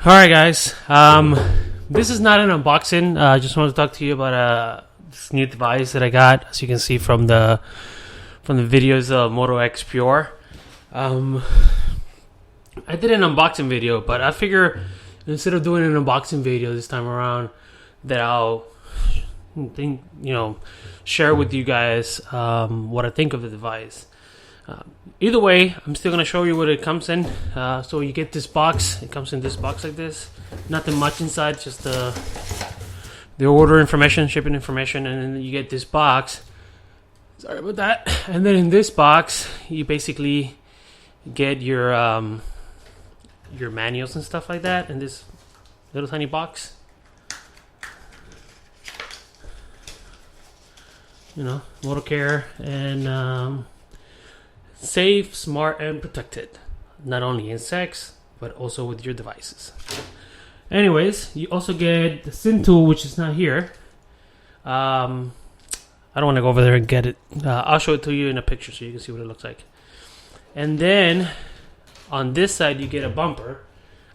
Alright guys, this is not an unboxing. I just wanted to talk to you about this new device that I got. As you can see from the videos of Moto X Pure. I did an unboxing video, but I figure instead of doing an unboxing video this time around, that I'll share with you guys what I think of the device. Either way, I'm still going to show you what it comes in. So you get this box. It comes in this box like this. Nothing much inside, just the order information, shipping information, and then you get this box. Sorry about that. And then in this box, you basically get your manuals and stuff like that in this little tiny box. Moto Care and safe, smart, and protected. Not only in sex, but also with your devices. Anyways, you also get the SIM tool, which is not here. I don't want to go over there and get it. I'll show it to you in a picture so you can see what it looks like. And then on this side, you get a bumper.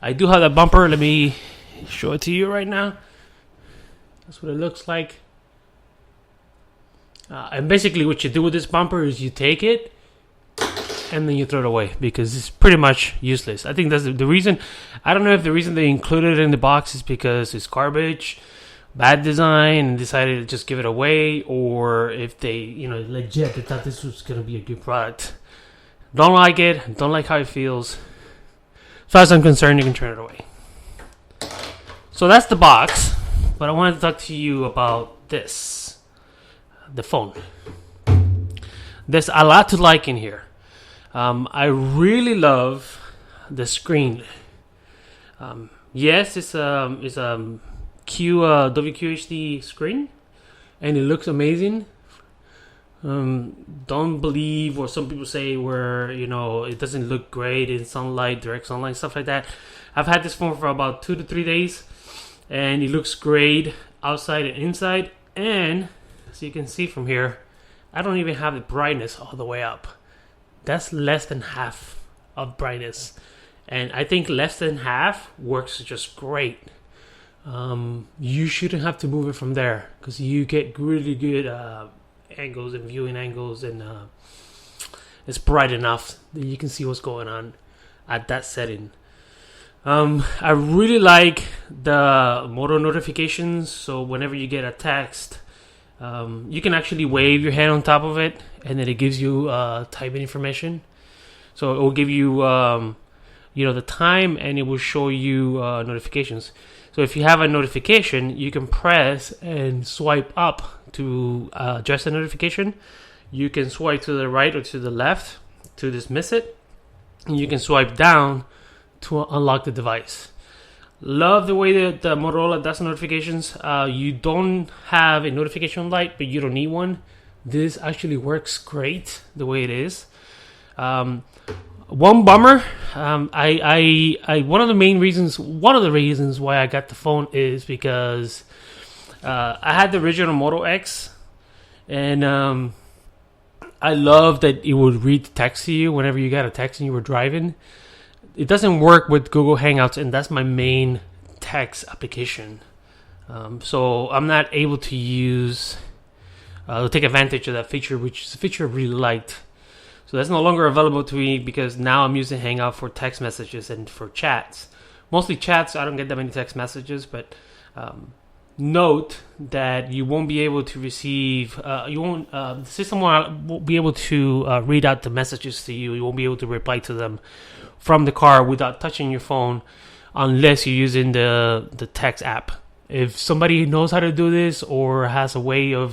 I do have that bumper. Let me show it to you right now. That's what it looks like. And basically what you do with this bumper is you take it and then you throw it away because it's pretty much useless. I think that's the reason. I don't know if the reason they included it in the box is because it's garbage, bad design, and decided to just give it away, or if they, legit, they thought this was going to be a good product. Don't like it. Don't like how it feels. As far as I'm concerned, you can turn it away. So that's the box. But I wanted to talk to you about this. The phone. There's a lot to like in here. I really love the screen. Yes, it's a WQHD screen, and it looks amazing. Don't believe what some people say where it doesn't look great in sunlight, direct sunlight, stuff like that. I've had this phone for about 2 to 3 days, and it looks great outside and inside. And as you can see from here, I don't even have the brightness all the way up. That's less than half of brightness. And I think less than half works just great. You shouldn't have to move it from there because you get really good angles and viewing angles, and it's bright enough that you can see what's going on at that setting. I really like the Moto notifications. So whenever you get a text, you can actually wave your hand on top of it, and then it gives you typing information. So it will give you, the time, and it will show you notifications. So if you have a notification, you can press and swipe up to adjust the notification. You can swipe to the right or to the left to dismiss it, and you can swipe down to unlock the device. Love the way that the Motorola does notifications. You don't have a notification light, but you don't need one. This actually works great the way it is. One bummer. One of the reasons why I got the phone is because I had the original Moto X, and I love that it would read the text to you whenever you got a text and you were driving. It doesn't work with Google Hangouts, and that's my main text application. So I'm not able to take advantage of that feature, which is a feature I really liked. So that's no longer available to me because now I'm using Hangout for text messages and for chats. Mostly chats. I don't get that many text messages, but note that you won't be able to receive. The system won't be able to read out the messages to you. You won't be able to reply to them from the car without touching your phone, unless you're using the text app. If somebody knows how to do this or has a way of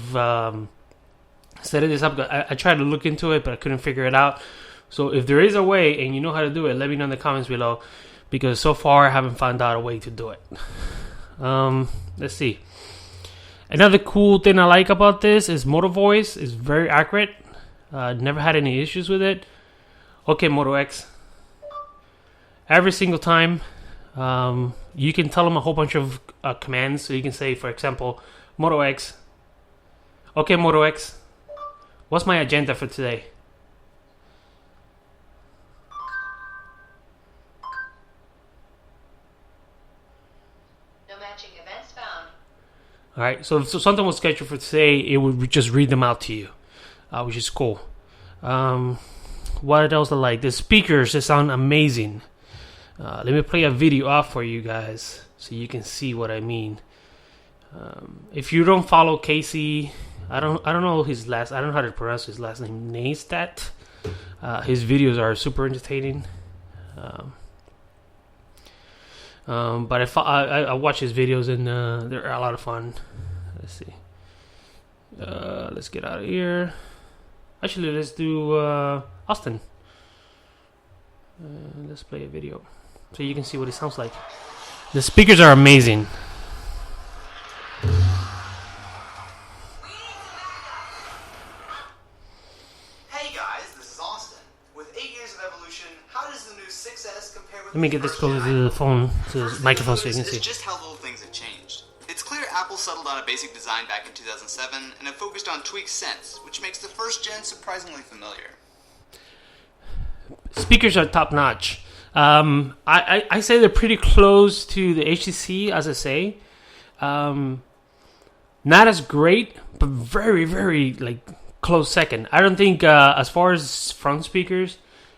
setting this up, I tried to look into it, but I couldn't figure it out. So if there is a way and you know how to do it, let me know in the comments below, because so far I haven't found out a way to do it. Let's see. Another cool thing I like about this is Moto Voice is very accurate. Never had any issues with it. Okay, Moto X. Every single time, you can tell them a whole bunch of commands. So you can say, for example, Moto X. Okay, Moto X. What's my agenda for today? Fetching events found. All right, so if something was scheduled for today, it would just read them out to you, which is cool. What else I like? The speakers, they sound amazing. Let me play a video off for you guys so you can see what I mean. If you don't follow Casey, I don't know his last. I don't know how to pronounce his last name. Neistat. His videos are super entertaining. But I watch his videos and they're a lot of fun. Let's see. Let's get out of here. Actually, let's do Austin. Let's play a video so you can see what it sounds like. The speakers are amazing. Hey guys, this is Austin. With 8 years of evolution, how does the new 6S compare with Let me get this closer to the phone, to the microphone, so you can It's see. just how little things have changed. It's clear Apple settled on a basic design back in 2007 and have focused on tweaks since, which makes the first gen surprisingly familiar. Speakers are top notch. I say they're pretty close to the HTC, as I say. Not as great, but very, very like close second. I don't think as far as front speakers,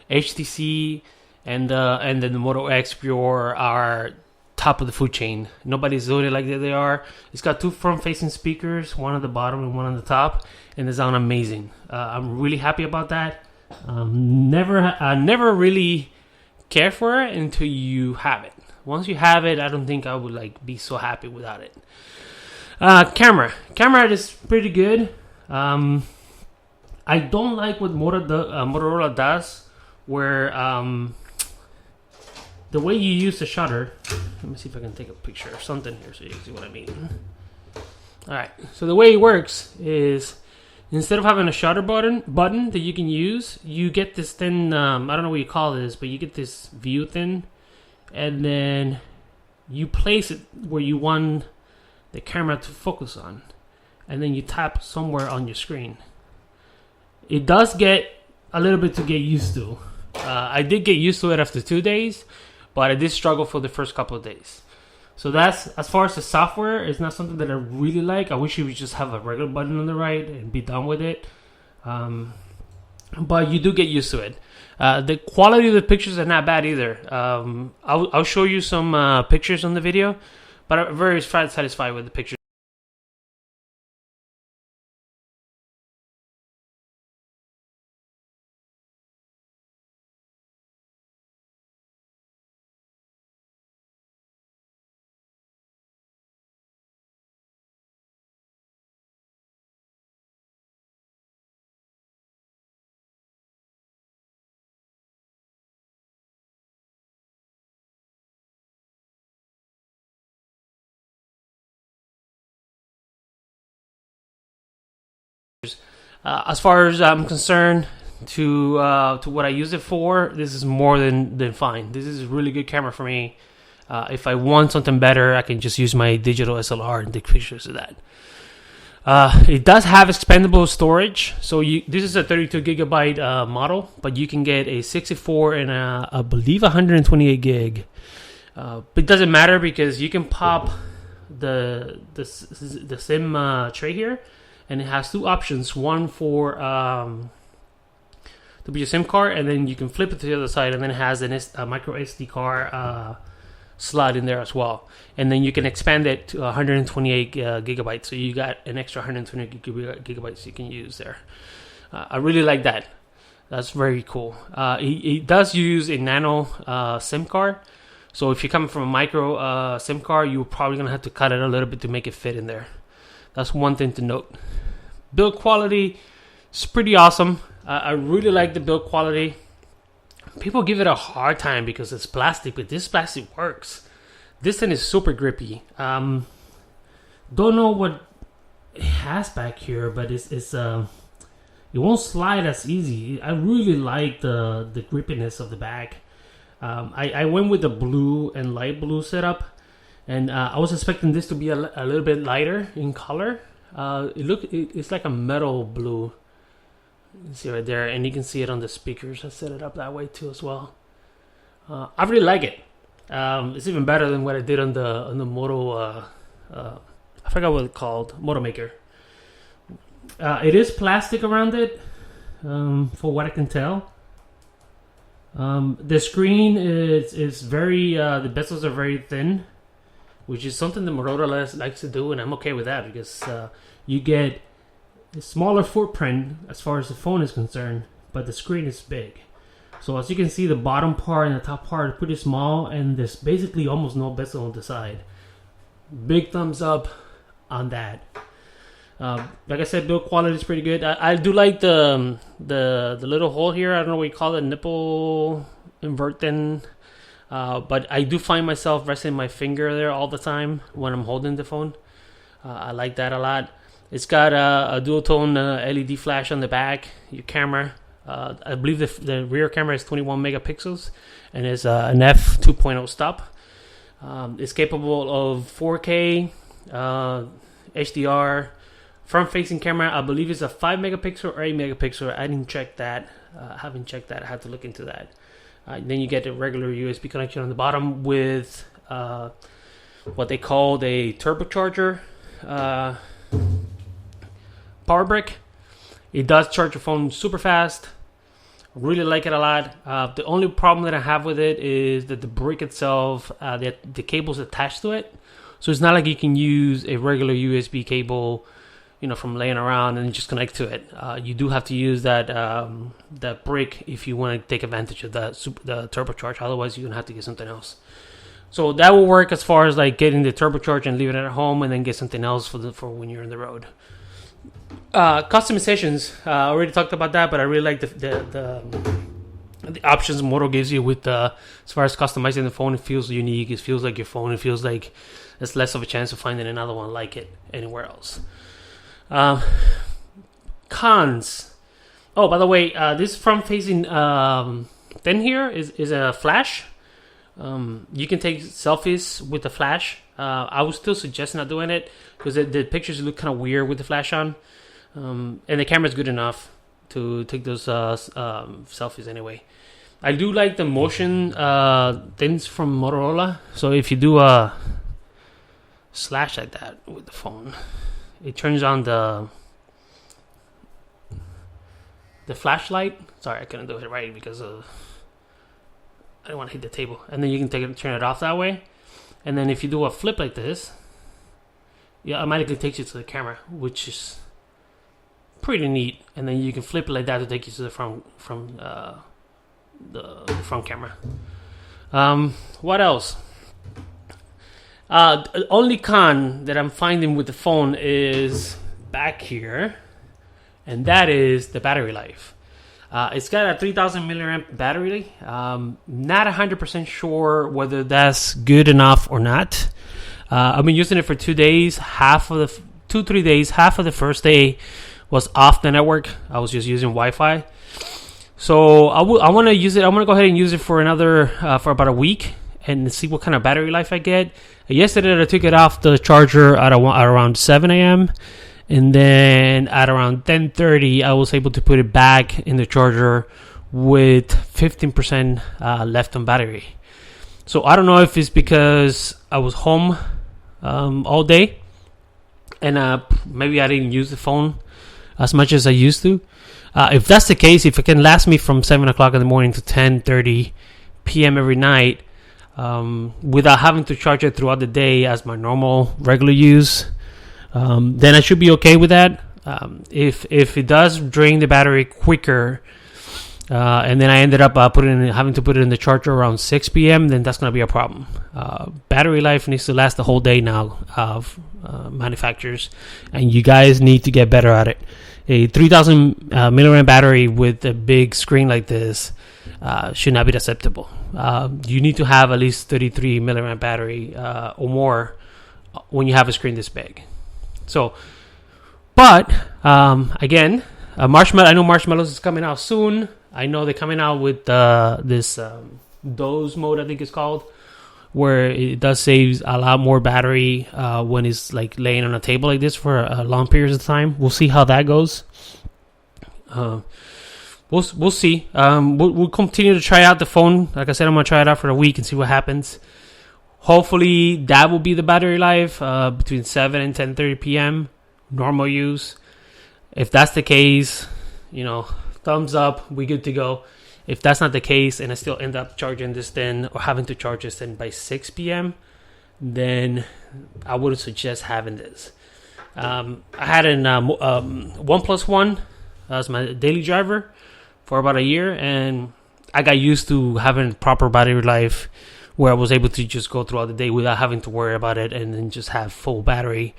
HTC and then the Moto X Pure are top of the food chain. Nobody's doing it like they are. It's got two front-facing speakers, one at the bottom and one on the top, and they sound amazing. I'm really happy about that. Never really cared for it until you have it. Once you have it, I don't think I would like be so happy without it. Camera is pretty good. I don't like what Motorola does, where the way you use the shutter. Let me see if I can take a picture of something here so you can see what I mean. Alright, so the way it works is instead of having a shutter button that you can use, you get this thin, I don't know what you call this, but you get this view thin, and then you place it where you want the camera to focus on, and then you tap somewhere on your screen. It does get a little bit to get used to. I did get used to it after 2 days, but I did struggle for the first couple of days. So that's, as far as the software, it's not something that I really like. I wish you would just have a regular button on the right and be done with it. But you do get used to it. The quality of the pictures are not bad either. I'll show you some pictures on the video, but I'm very satisfied with the pictures. As far as I'm concerned, to what I use it for, this is more than fine. This is a really good camera for me. If I want something better, I can just use my digital SLR and take pictures of that. It does have expandable storage, so this is a 32 gigabyte model, but you can get a 64 and I believe 128 gig. But it doesn't matter because you can pop the SIM tray here, and it has two options. One for to be a SIM card, and then you can flip it to the other side, and then it has a micro SD card slot in there as well. And then you can expand it to 128 gigabytes, so you got an extra 128 gigabytes you can use there. I really like that. That's very cool. It does use a nano SIM card, so if you're coming from a micro SIM card, you're probably going to have to cut it a little bit to make it fit in there. That's one thing to note. Build quality is pretty awesome. I really like the build quality. People give it a hard time because it's plastic, but this plastic works. This thing is super grippy. Don't know what it has back here, but it won't slide as easy. I really like the grippiness of the back. I went with the blue and light blue setup, and I was expecting this to be a little bit lighter in color. It's like a metal blue. You can see right there, and you can see it on the speakers. I set it up that way too as well. I really like it. It's even better than what I did on the Moto I forgot what it's called. Moto Maker. It is plastic around it, for what I can tell. The screen is very the bezels are very thin, which is something that Motorola likes to do, and I'm okay with that because you get a smaller footprint as far as the phone is concerned, but the screen is big. So as you can see, the bottom part and the top part are pretty small, and there's basically almost no bezel on the side. Big thumbs up on that. Like I said, build quality is pretty good. I do like the little hole here. I don't know what you call it, nipple inverting. But I do find myself resting my finger there all the time when I'm holding the phone. I like that a lot. It's got a dual tone LED flash on the back. Your camera, I believe the rear camera is 21 megapixels and is an f2.0 stop. It's capable of 4K, HDR. Front-facing camera, I believe, is a 5 megapixel or 8 megapixel. I didn't check that. I haven't checked that. I have to look into that. Then you get a regular USB connection on the bottom with what they call a turbocharger power brick. It does charge your phone super fast. Really like it a lot. The only problem that I have with it is that the brick itself, the cable's attached to it. So it's not like you can use a regular USB cable, from laying around and just connect to it. You do have to use that brick if you want to take advantage of the turbocharge. Otherwise, you're gonna have to get something else. So that will work as far as like getting the turbocharge and leaving it at home, and then get something else for when you're on the road. Customizations. I already talked about that, but I really like the options Moto gives you with as far as customizing the phone. It feels unique. It feels like your phone. It feels like there's less of a chance of finding another one like it anywhere else. Cons. Oh, by the way, this front-facing thing here is a flash. You can take selfies with the flash. I would still suggest not doing it because the pictures look kind of weird with the flash on. And the camera's good enough to take those selfies anyway. I do like the motion things from Motorola. So if you do a slash like that with the phone, it turns on the flashlight. Sorry, I couldn't do it right because I didn't want to hit the table. And then you can turn it off that way. And then if you do a flip like this, it automatically takes you to the camera, which is pretty neat. And then you can flip it like that to take you to the front camera. What else? The only con that I'm finding with the phone is back here, and that is the battery life. It's got a 3,000 milliamp battery. Not 100% sure whether that's good enough or not. I've been using it for 2 days. 3 days. Half of the first day was off the network. I was just using Wi-Fi. So I want to use it. I want to go ahead and use it for for about a week and see what kind of battery life I get. Yesterday, I took it off the charger at around 7 a.m. And then at around 10:30, I was able to put it back in the charger with 15% left on battery. So I don't know if it's because I was home all day and maybe I didn't use the phone as much as I used to. If that's the case, if it can last me from 7 o'clock in the morning to 10:30 p.m. every night, without having to charge it throughout the day as my normal regular use, then I should be okay with that. If it does drain the battery quicker, and then I ended up having to put it in the charger around 6 p.m., then that's going to be a problem. Battery life needs to last the whole day now of manufacturers, and you guys need to get better at it. A 3,000 milliamp battery with a big screen like this should not be acceptable. You need to have at least 33 milliamp battery or more when you have a screen this big. So, but again, Marshmallow. I know Marshmallows is coming out soon. I know they're coming out with this doze mode, I think it's called, where it does save a lot more battery when it's like laying on a table like this for long periods of time. We'll see how that goes. We'll see. We'll continue to try out the phone. Like I said, I'm gonna try it out for a week and see what happens. Hopefully that will be the battery life between 7 and 10:30 p.m. normal use. If that's the case, thumbs up, we good to go. If that's not the case and I still end up charging this then or having to charge this then by 6 p.m., then I wouldn't suggest having this. I had an OnePlus One as my daily driver for about a year, and I got used to having proper battery life where I was able to just go throughout the day without having to worry about it and then just have full battery,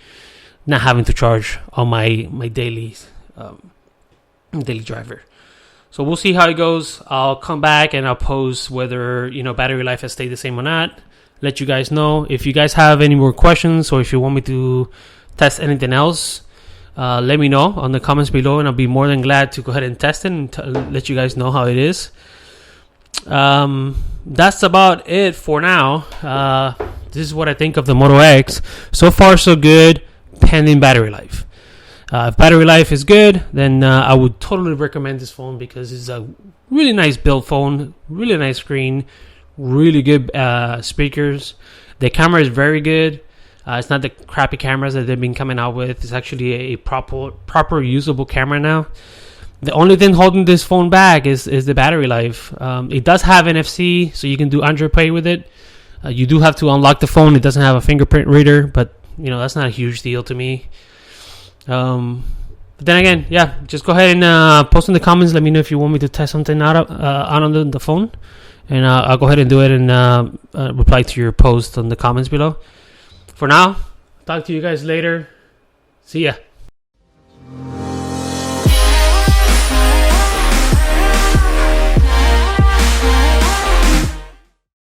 not having to charge on my daily driver. So we'll see how it goes. I'll come back and I'll post whether battery life has stayed the same or not. Let you guys know. If you guys have any more questions or if you want me to test anything else, let me know on the comments below, and I'll be more than glad to go ahead and test it and let you guys know how it is. That's about it for now. This is what I think of the Moto X. So far, so good, pending battery life. If battery life is good, then I would totally recommend this phone because it's a really nice built phone, really nice screen, really good speakers. The camera is very good. It's not the crappy cameras that they've been coming out with. It's actually a proper usable camera now. The only thing holding this phone back is the battery life. It does have NFC, so you can do Android Pay with it. You do have to unlock the phone. It doesn't have a fingerprint reader, but that's not a huge deal to me. But then again, yeah, just go ahead and post in the comments. Let me know if you want me to test something out on the phone, and I'll go ahead and do it and reply to your post on the comments below. For now, talk to you guys later. See ya.